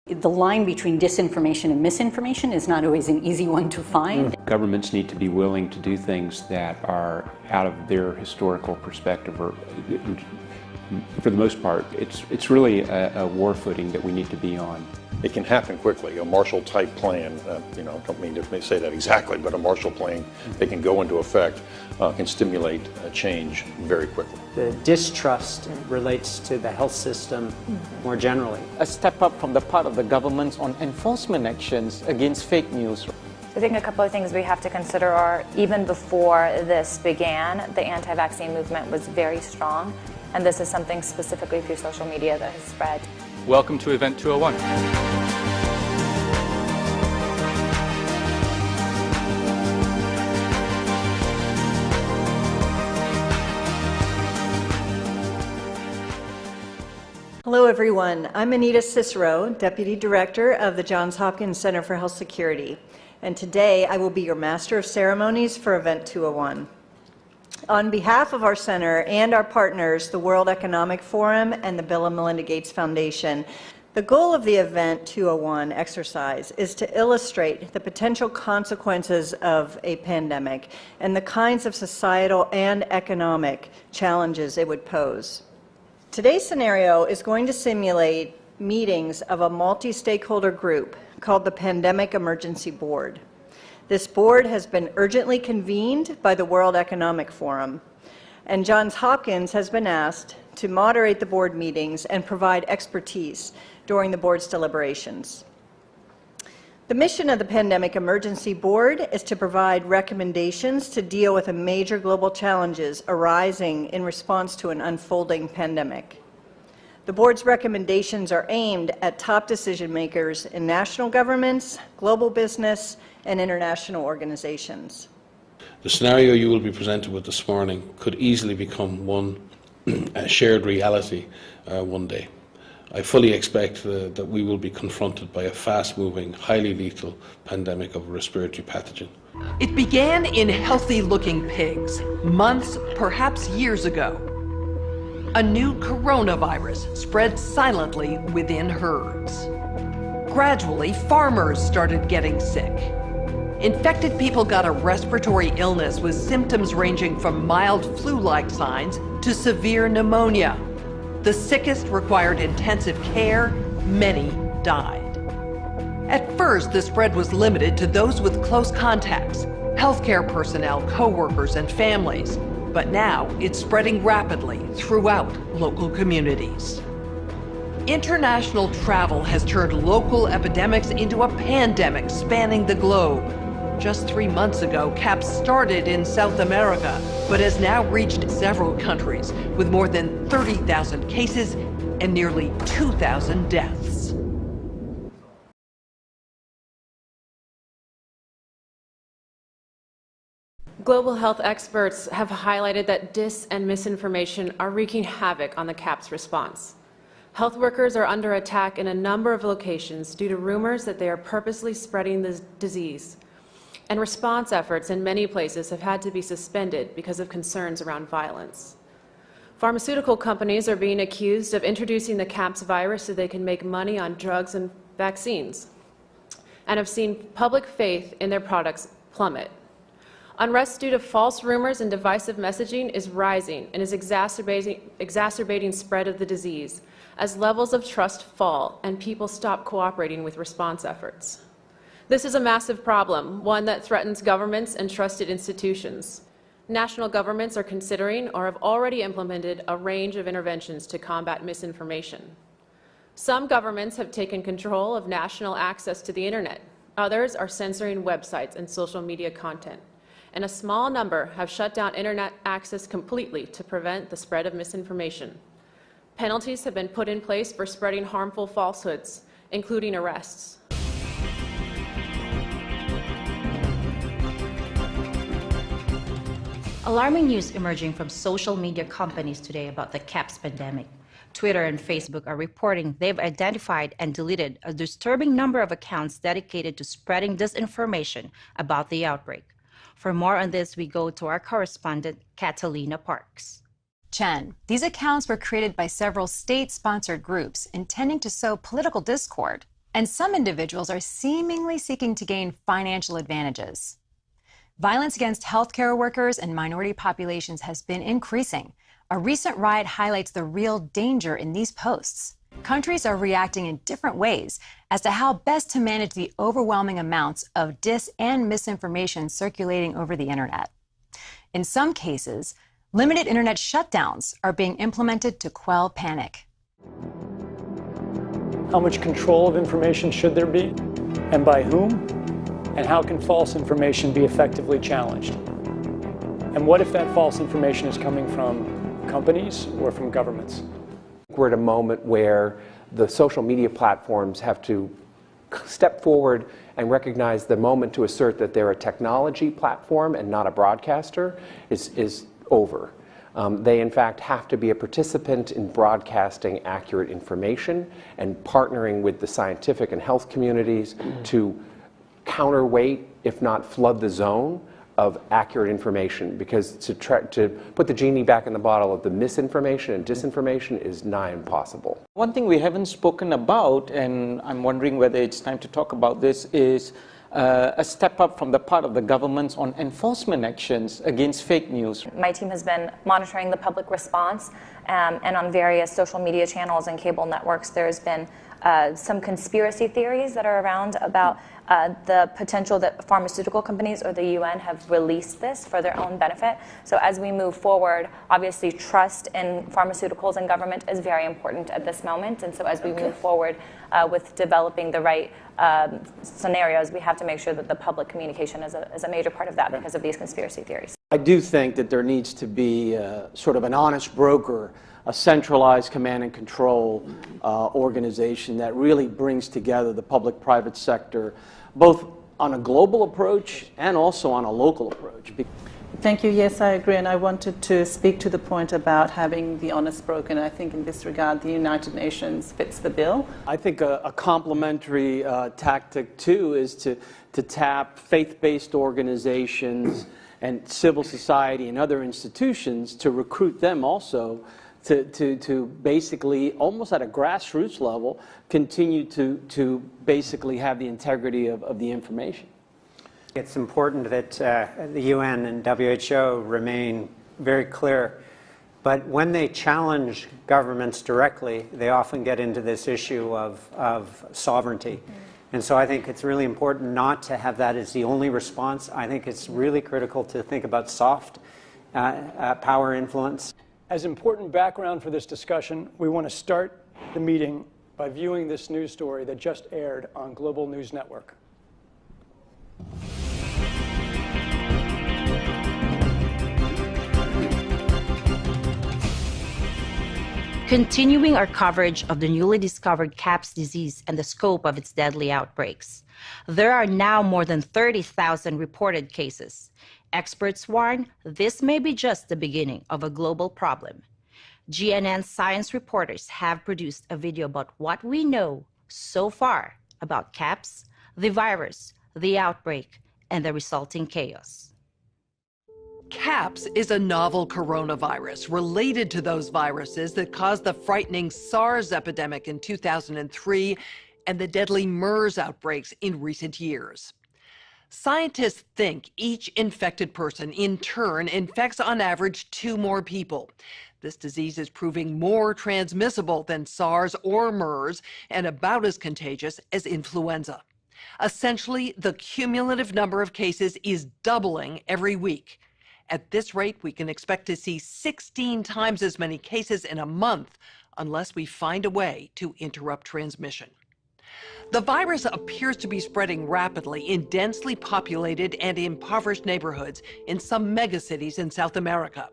The line between disinformation and misinformation is not always an easy one to find. Governments need to be willing to do things that are out of their historical perspective, or for the most part, it's really a war footing that we need to be on. It can happen quickly. A Marshall-type plan, don't mean to say that exactly, but a Marshall plan that can go into effect can stimulate a change very quickly. The distrust relates to the health system more generally. A step up from the part of the government on enforcement actions against fake news. I think a couple of things we have to consider are, even before this began, the anti-vaccine movement was very strong, and this is something specifically through social media that has spread. Welcome to Event 201. Hello everyone, I'm Anita Cicero, Deputy Director of the Johns Hopkins Center for Health Security, and today I will be your Master of Ceremonies for Event 201. On behalf of our center and our partners, the World Economic Forum and the Bill and Melinda Gates Foundation, the goal of the Event 201 exercise is to illustrate the potential consequences of a pandemic and the kinds of societal and economic challenges it would pose. Today's scenario is going to simulate meetings of a multi-stakeholder group called the Pandemic Emergency Board. This board has been urgently convened by the World Economic Forum, and Johns Hopkins has been asked to moderate the board meetings and provide expertise during the board's deliberations. The mission of the Pandemic Emergency Board is to provide recommendations to deal with the major global challenges arising in response to an unfolding pandemic. The board's recommendations are aimed at top decision makers in national governments, global business, and international organizations. The scenario you will be presented with this morning could easily become a shared reality one day. I fully expect that we will be confronted by a fast-moving, highly lethal pandemic of a respiratory pathogen. It began in healthy-looking pigs, months, perhaps years ago. A new coronavirus spread silently within herds. Gradually, farmers started getting sick. Infected people got a respiratory illness with symptoms ranging from mild flu-like signs to severe pneumonia. The sickest required intensive care. Many died. At first, the spread was limited to those with close contacts, healthcare personnel, co-workers, and families. But now it's spreading rapidly throughout local communities. International travel has turned local epidemics into a pandemic spanning the globe. Just 3 months ago, CAP started in South America, but has now reached several countries with more than 30,000 cases and nearly 2,000 deaths. Global health experts have highlighted that dis and misinformation are wreaking havoc on the CAP's response. Health workers are under attack in a number of locations due to rumors that they are purposely spreading the disease. And response efforts in many places have had to be suspended because of concerns around violence. Pharmaceutical companies are being accused of introducing the CAPS virus so they can make money on drugs and vaccines, and have seen public faith in their products plummet. Unrest due to false rumors and divisive messaging is rising and is exacerbating spread of the disease as levels of trust fall and people stop cooperating with response efforts. This is a massive problem, one that threatens governments and trusted institutions. National governments are considering or have already implemented a range of interventions to combat misinformation. Some governments have taken control of national access to the internet. Others are censoring websites and social media content. And a small number have shut down internet access completely to prevent the spread of misinformation. Penalties have been put in place for spreading harmful falsehoods, including arrests. Alarming news emerging from social media companies today about the CAPS pandemic. Twitter and Facebook are reporting they've identified and deleted a disturbing number of accounts dedicated to spreading disinformation about the outbreak. For more on this, we go to our correspondent, Catalina Parks. Chen, these accounts were created by several state-sponsored groups intending to sow political discord. And some individuals are seemingly seeking to gain financial advantages. Violence against healthcare workers and minority populations has been increasing. A recent riot highlights the real danger in these posts. Countries are reacting in different ways as to how best to manage the overwhelming amounts of dis and misinformation circulating over the internet. In some cases, limited internet shutdowns are being implemented to quell panic. How much control of information should there be, and by whom? And how can false information be effectively challenged? And what if that false information is coming from companies or from governments? We're at a moment where the social media platforms have to step forward and recognize the moment to assert that they're a technology platform and not a broadcaster is over. They, in fact, have to be a participant in broadcasting accurate information and partnering with the scientific and health communities to counterweight, if not flood the zone, of accurate information, because to put the genie back in the bottle of the misinformation and disinformation is nigh impossible. One thing we haven't spoken about, and I'm wondering whether it's time to talk about this, is a step up from the part of the governments on enforcement actions against fake news. My team has been monitoring the public response, and on various social media channels and cable networks there's been some conspiracy theories that are around about the potential that pharmaceutical companies or the UN have released this for their own benefit. So as we move forward, obviously trust in pharmaceuticals and government is very important at this moment. And so as we move forward with developing the right scenarios, we have to make sure that the public communication is a major part of that because of these conspiracy theories. I do think that there needs to be sort of an honest broker, a centralized command and control organization that really brings together the public-private sector, both on a global approach and also on a local approach. Thank you. Yes, I agree. And I wanted to speak to the point about having the honest broker. And I think in this regard, the United Nations fits the bill. I think a complementary tactic, too, is to tap faith-based organizations and civil society and other institutions to recruit them also to basically, almost at a grassroots level, continue to basically have the integrity of the information. It's important that the UN and WHO remain very clear, but when they challenge governments directly, they often get into this issue of sovereignty. And so I think it's really important not to have that as the only response. I think it's really critical to think about soft power influence. As important background for this discussion, we want to start the meeting by viewing this news story that just aired on Global News Network. Continuing our coverage of the newly discovered CAPS disease and the scope of its deadly outbreaks, there are now more than 30,000 reported cases. Experts warn this may be just the beginning of a global problem. GNN science reporters have produced a video about what we know so far about CAPS, the virus, the outbreak, and the resulting chaos. CAPS is a novel coronavirus related to those viruses that caused the frightening SARS epidemic in 2003 and the deadly MERS outbreaks in recent years. Scientists think each infected person in turn infects on average 2 more people. This disease is proving more transmissible than SARS or MERS and about as contagious as influenza. Essentially, the cumulative number of cases is doubling every week. At this rate, we can expect to see 16 times as many cases in a month unless we find a way to interrupt transmission. The virus appears to be spreading rapidly in densely populated and impoverished neighborhoods in some megacities in South America.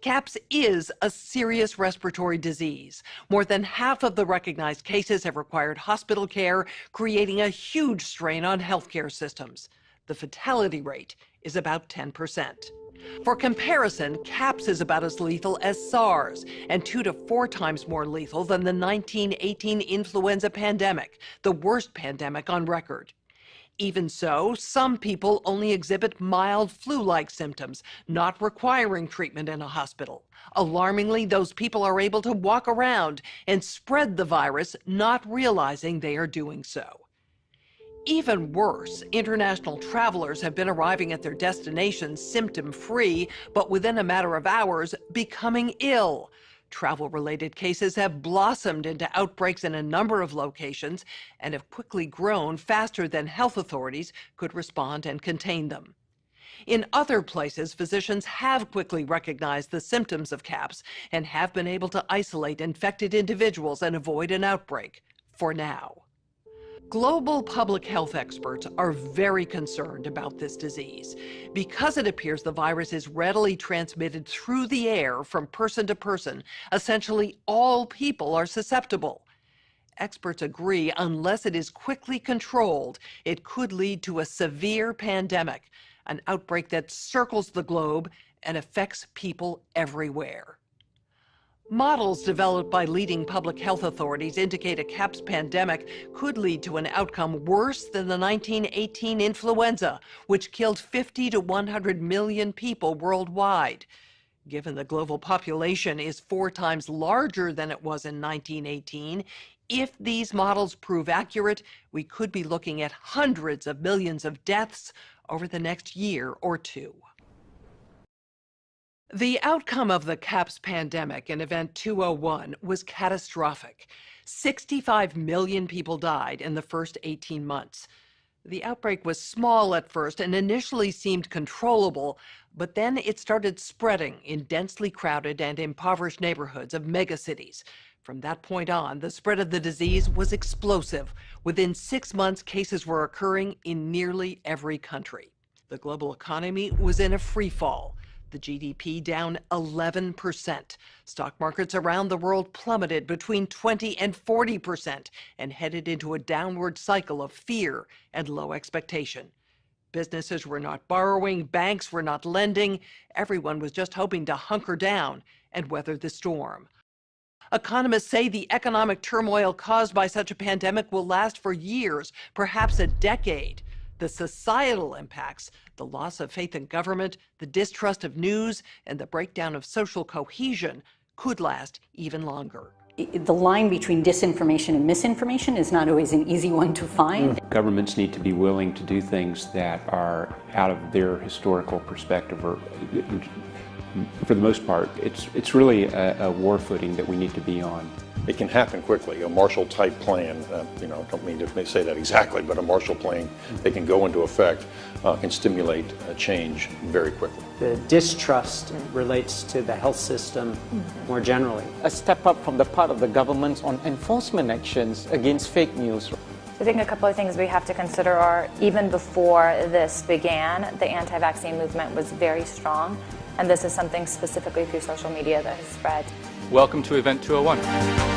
CAPS is a serious respiratory disease. More than half of the recognized cases have required hospital care, creating a huge strain on healthcare systems. The fatality rate is about 10%. For comparison, CAPS is about as lethal as SARS and 2 to 4 times more lethal than the 1918 influenza pandemic, the worst pandemic on record. Even so, some people only exhibit mild flu-like symptoms, not requiring treatment in a hospital. Alarmingly, those people are able to walk around and spread the virus, not realizing they are doing so. Even worse, international travelers have been arriving at their destinations symptom-free, but within a matter of hours, becoming ill. Travel-related cases have blossomed into outbreaks in a number of locations and have quickly grown faster than health authorities could respond and contain them. In other places, physicians have quickly recognized the symptoms of CAPS and have been able to isolate infected individuals and avoid an outbreak, for now. Global public health experts are very concerned about this disease because it appears the virus is readily transmitted through the air from person to person. Essentially, all people are susceptible. Experts agree unless it is quickly controlled, it could lead to a severe pandemic, an outbreak that circles the globe and affects people everywhere. Models developed by leading public health authorities indicate a CAPS pandemic could lead to an outcome worse than the 1918 influenza, which killed 50 to 100 million people worldwide. Given the global population is 4 times larger than it was in 1918, if these models prove accurate, we could be looking at hundreds of millions of deaths over the next year or two. The outcome of the CAPS pandemic in Event 201 was catastrophic. 65 million people died in the first 18 months. The outbreak was small at first and initially seemed controllable, but then it started spreading in densely crowded and impoverished neighborhoods of megacities. From that point on, the spread of the disease was explosive. Within 6 months, cases were occurring in nearly every country. The global economy was in a free fall. The GDP down 11%. Stock markets around the world plummeted between 20 and 40% and headed into a downward cycle of fear and low expectation. Businesses were not borrowing, banks were not lending. Everyone was just hoping to hunker down and weather the storm. Economists say the economic turmoil caused by such a pandemic will last for years, perhaps a decade. The societal impacts, the loss of faith in government, the distrust of news, and the breakdown of social cohesion could last even longer. The line between disinformation and misinformation is not always an easy one to find. Governments need to be willing to do things that are out of their historical perspective, or for the most part, it's really a war footing that we need to be on. It can happen quickly. A Marshall-type plan, I don't mean to say that exactly, but a Marshall plan, they can go into effect, can stimulate a change very quickly. The distrust relates to the health system more generally. A step up from the part of the governments on enforcement actions against fake news. I think a couple of things we have to consider are, even before this began, the anti-vaccine movement was very strong, and this is something specifically through social media that has spread. Welcome to Event 201.